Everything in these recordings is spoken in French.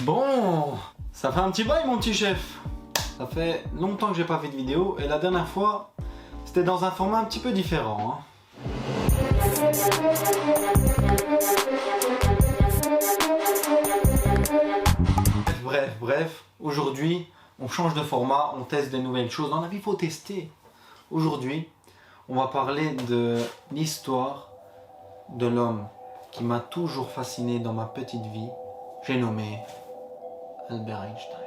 Bon, ça fait un petit bail mon petit chef. Ça fait longtemps que j'ai pas fait de vidéo et la dernière fois, c'était dans un format un petit peu différent. Bref, aujourd'hui, on change de format, on teste des nouvelles choses. Dans la vie, il faut tester. Aujourd'hui, on va parler de l'histoire de l'homme qui m'a toujours fasciné dans ma petite vie. J'ai nommé Albert Einstein.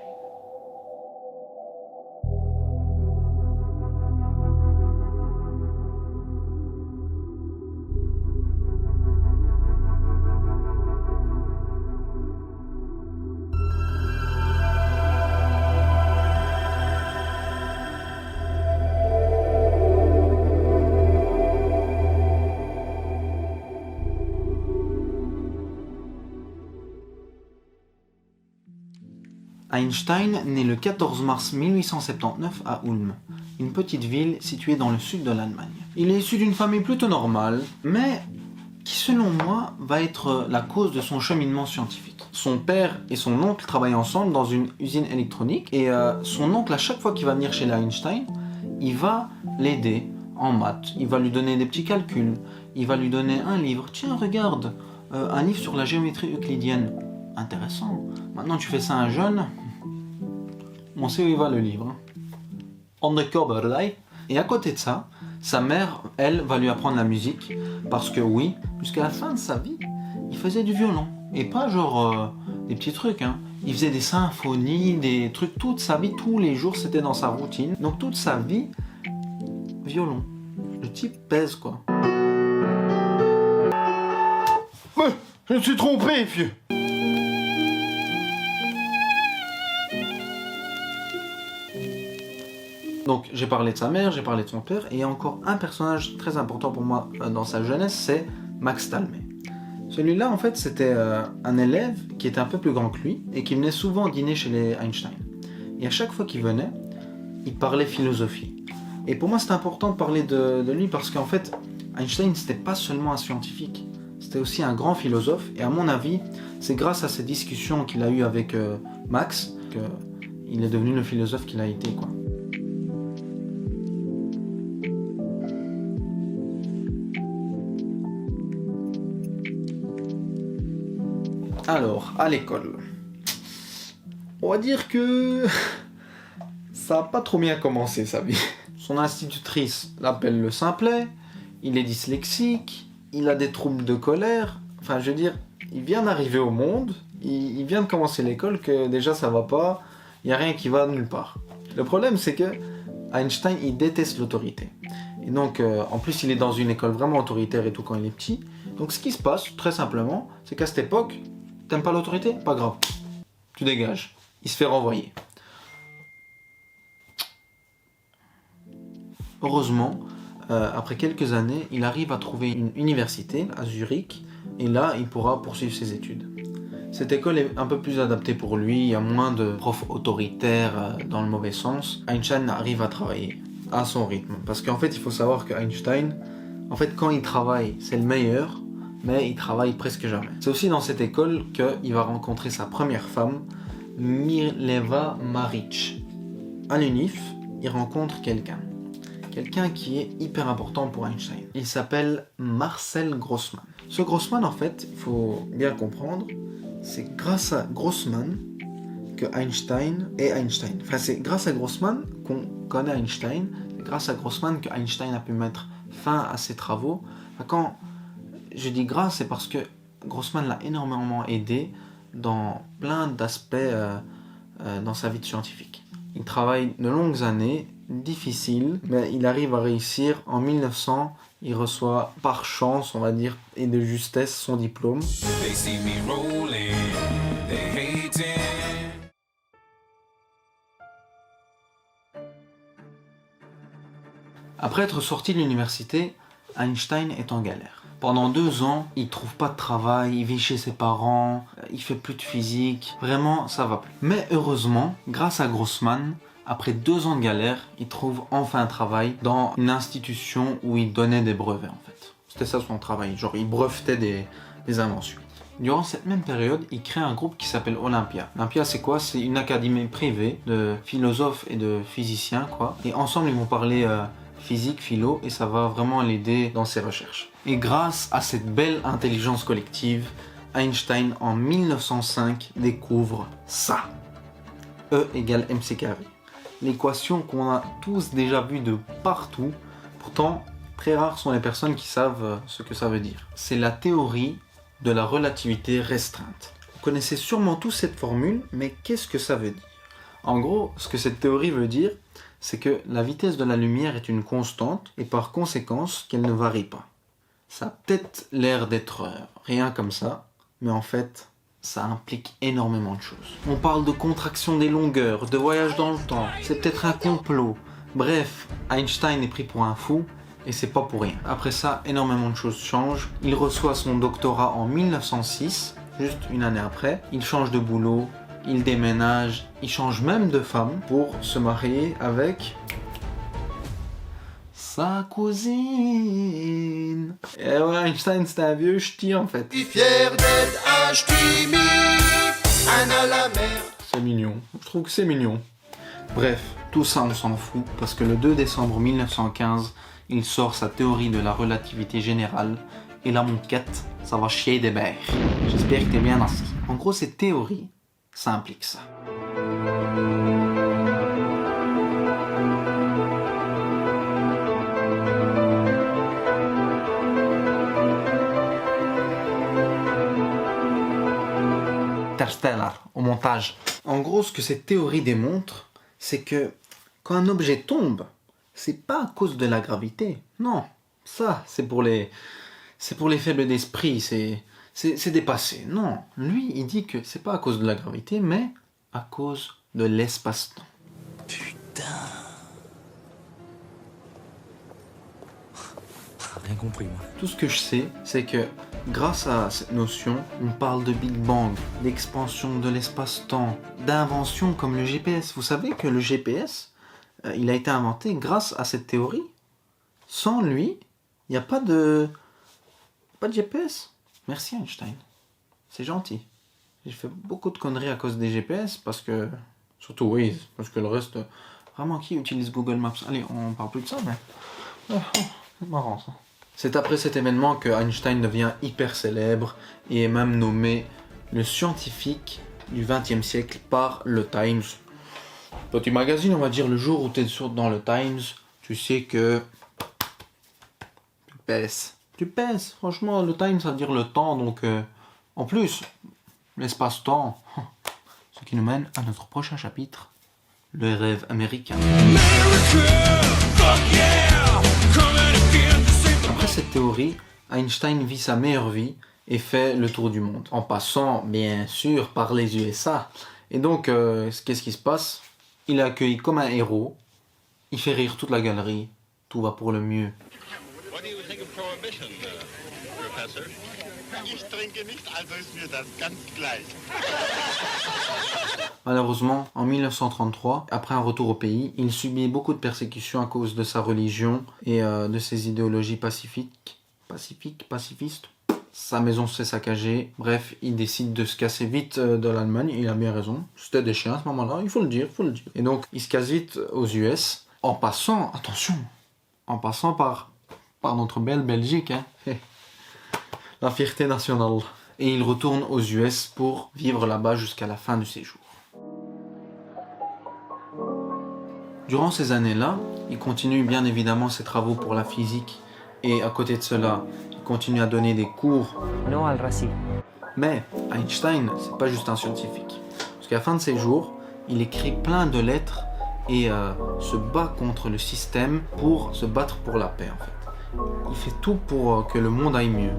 Einstein naît le 14 mars 1879 à Ulm, une petite ville située dans le sud de l'Allemagne. Il est issu d'une famille plutôt normale, mais qui selon moi va être la cause de son cheminement scientifique. Son père et son oncle travaillent ensemble dans une usine électronique et son oncle, à chaque fois qu'il va venir chez Einstein, il va l'aider en maths, il va lui donner des petits calculs, il va lui donner un livre. Tiens, regarde, un livre sur la géométrie euclidienne. Intéressant. Maintenant tu fais ça à un jeune, on sait où il va le livre. Undercover. Et à côté de ça, sa mère, elle, va lui apprendre la musique parce que oui, jusqu'à la fin de sa vie, il faisait du violon. Et pas genre des petits trucs, hein. Il faisait des symphonies, des trucs toute sa vie, tous les jours, c'était dans sa routine. Donc toute sa vie, violon. Le type pèse quoi. Je me suis trompé, vieux. Donc j'ai parlé de sa mère, j'ai parlé de son père, et il y a encore un personnage très important pour moi dans sa jeunesse, c'est Max Talmé. Celui-là, en fait, c'était un élève qui était un peu plus grand que lui, et qui venait souvent dîner chez les Einstein. Et à chaque fois qu'il venait, il parlait philosophie. Et pour moi, c'était important de parler de lui, parce qu'en fait, Einstein, c'était pas seulement un scientifique, c'était aussi un grand philosophe, et à mon avis, c'est grâce à ces discussions qu'il a eues avec Max, qu'il est devenu le philosophe qu'il a été, quoi. Alors, à l'école, on va dire que ça n'a pas trop bien commencé sa vie. Son institutrice l'appelle le simplet, il est dyslexique, il a des troubles de colère, enfin je veux dire, il vient d'arriver au monde, il vient de commencer l'école, que déjà ça va pas, il n'y a rien qui va nulle part. Le problème c'est que Einstein il déteste l'autorité. Et donc en plus il est dans une école vraiment autoritaire et tout quand il est petit. Donc ce qui se passe très simplement, c'est qu'à cette époque, t'aimes pas l'autorité? Pas grave. Tu dégages. Il se fait renvoyer. Heureusement, après quelques années, il arrive à trouver une université à Zurich et là, il pourra poursuivre ses études. Cette école est un peu plus adaptée pour lui, il y a moins de profs autoritaires dans le mauvais sens. Einstein arrive à travailler à son rythme. Parce qu'en fait, il faut savoir que Einstein, en fait, quand il travaille, c'est le meilleur, mais il travaille presque jamais. C'est aussi dans cette école qu'il va rencontrer sa première femme, Mileva Maric. À l'UNIF, il rencontre quelqu'un qui est hyper important pour Einstein. Il s'appelle Marcel Grossmann. Ce Grossmann, en fait, il faut bien comprendre, c'est grâce à Grossmann que Einstein est Einstein. Enfin, c'est grâce à Grossmann qu'on connaît Einstein, c'est grâce à Grossmann que Einstein a pu mettre fin à ses travaux. Enfin, quand je dis grâce, c'est parce que Grossmann l'a énormément aidé dans plein d'aspects dans sa vie de scientifique. Il travaille de longues années, difficiles, mais il arrive à réussir. En 1900, il reçoit par chance, on va dire, et de justesse son diplôme. Après être sorti de l'université, Einstein est en galère. Pendant 2 ans, il trouve pas de travail, il vit chez ses parents, il fait plus de physique, vraiment ça va plus. Mais heureusement, grâce à Grossmann, après 2 ans de galère, il trouve enfin un travail dans une institution où il donnait des brevets en fait. C'était ça son travail, genre il brevetait des inventions. Durant cette même période, il crée un groupe qui s'appelle Olympia. Olympia, c'est quoi? C'est une académie privée de philosophes et de physiciens, quoi. Et ensemble, ils vont parler physique, philo, et ça va vraiment l'aider dans ses recherches. Et grâce à cette belle intelligence collective, Einstein, en 1905, découvre ça. E égale mc carré. L'équation qu'on a tous déjà vue de partout, pourtant, très rares sont les personnes qui savent ce que ça veut dire. C'est la théorie de la relativité restreinte. Vous connaissez sûrement tous cette formule, mais qu'est-ce que ça veut dire? En gros, ce que cette théorie veut dire, c'est que la vitesse de la lumière est une constante et par conséquence qu'elle ne varie pas. Ça a peut-être l'air d'être rien comme ça, mais en fait, ça implique énormément de choses. On parle de contraction des longueurs, de voyage dans le temps, c'est peut-être un complot. Bref, Einstein est pris pour un fou, et c'est pas pour rien. Après ça, énormément de choses changent. Il reçoit son doctorat en 1906, juste une année après. Il change de boulot, il déménage, il change même de femme pour se marier avec sa cousine. Et ouais, Einstein, c'était un vieux ch'ti en fait. Fier d'être un ch'ti, un à la mer. C'est mignon, je trouve que c'est mignon. Bref, tout ça on s'en fout, parce que le 2 décembre 1915, il sort sa théorie de la relativité générale, et là mon quête, ça va chier des bères. J'espère que t'es bien assis. En gros, cette théorie, ça implique ça. Interstellar, au montage. En gros, ce que cette théorie démontre, c'est que quand un objet tombe, c'est pas à cause de la gravité. Non, ça, c'est pour les faibles d'esprit, c'est dépassé. Non, lui, il dit que c'est pas à cause de la gravité, mais à cause de l'espace-temps. Putain. Rien compris, moi. Tout ce que je sais, c'est que grâce à cette notion, on parle de Big Bang, d'expansion de l'espace-temps, d'inventions comme le GPS. Vous savez que le GPS, il a été inventé grâce à cette théorie. Sans lui, il n'y a pas de GPS. Merci Einstein. C'est gentil. J'ai fait beaucoup de conneries à cause des GPS parce que... Surtout oui, parce que le reste... Vraiment, qui utilise Google Maps? Allez, on parle plus de ça, mais... c'est marrant ça. C'est après cet événement que Einstein devient hyper célèbre et est même nommé le scientifique du XXe siècle par le Times. Petit magazine, on va dire, le jour où tu es dans le Times, tu sais que tu pèses. Tu pèses. Franchement, le Times, ça veut dire le temps, donc en plus, l'espace-temps. Ce qui nous mène à notre prochain chapitre, le rêve américain. Après cette théorie, Einstein vit sa meilleure vie et fait le tour du monde, en passant bien sûr par les USA. Et donc, qu'est-ce qui se passe? Il est accueilli comme un héros, il fait rire toute la galerie, tout va pour le mieux. What do you think of prohibition, Professor? Ich trinke nicht, also ist mir das ganz gleich. Malheureusement, en 1933, après un retour au pays, il subit beaucoup de persécutions à cause de sa religion et de ses idéologies pacifistes. Sa maison se fait saccager. Bref, il décide de se casser vite de l'Allemagne. Il a bien raison. C'était des chiens à ce moment-là, il faut le dire. Et donc, il se casse vite aux US en passant, attention, par notre belle Belgique, hein. La fierté nationale. Et il retourne aux US pour vivre là-bas jusqu'à la fin de ses jours. Durant ces années-là, il continue bien évidemment ses travaux pour la physique et à côté de cela, il continue à donner des cours. Non al racisme. Mais Einstein, c'est pas juste un scientifique. Parce qu'à la fin de ses jours, il écrit plein de lettres et se bat contre le système pour se battre pour la paix en fait. Il fait tout pour que le monde aille mieux.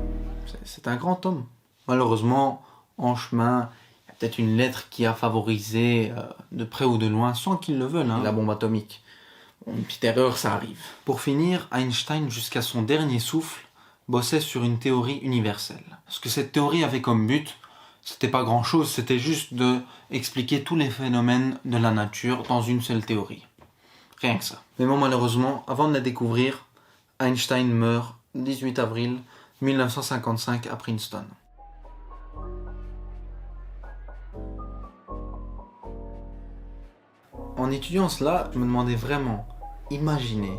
C'est un grand homme. Malheureusement, en chemin, il y a peut-être une lettre qui a favorisé de près ou de loin, sans qu'il le veuille, la bombe atomique. Une petite erreur, ça arrive. Pour finir, Einstein, jusqu'à son dernier souffle, bossait sur une théorie universelle. Ce que cette théorie avait comme but, c'était pas grand-chose, c'était juste de expliquer tous les phénomènes de la nature dans une seule théorie. Rien que ça. Mais bon, malheureusement, avant de la découvrir, Einstein meurt le 18 avril 1955 à Princeton. En étudiant cela, je me demandais vraiment, imaginez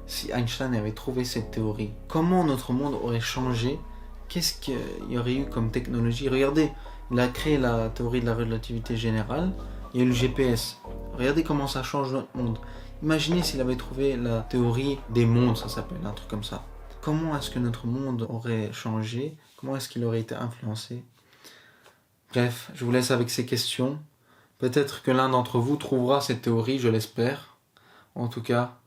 si Einstein avait trouvé cette théorie, comment notre monde aurait changé, qu'est-ce qu'il y aurait eu comme technologie. Regardez, il a créé la théorie de la relativité générale, il y a eu le GPS. Regardez comment ça change notre monde. Imaginez s'il avait trouvé la théorie des mondes, ça s'appelle, un truc comme ça. Comment est-ce que notre monde aurait changé? Comment est-ce qu'il aurait été influencé? Bref, je vous laisse avec ces questions. Peut-être que l'un d'entre vous trouvera cette théorie, je l'espère. En tout cas,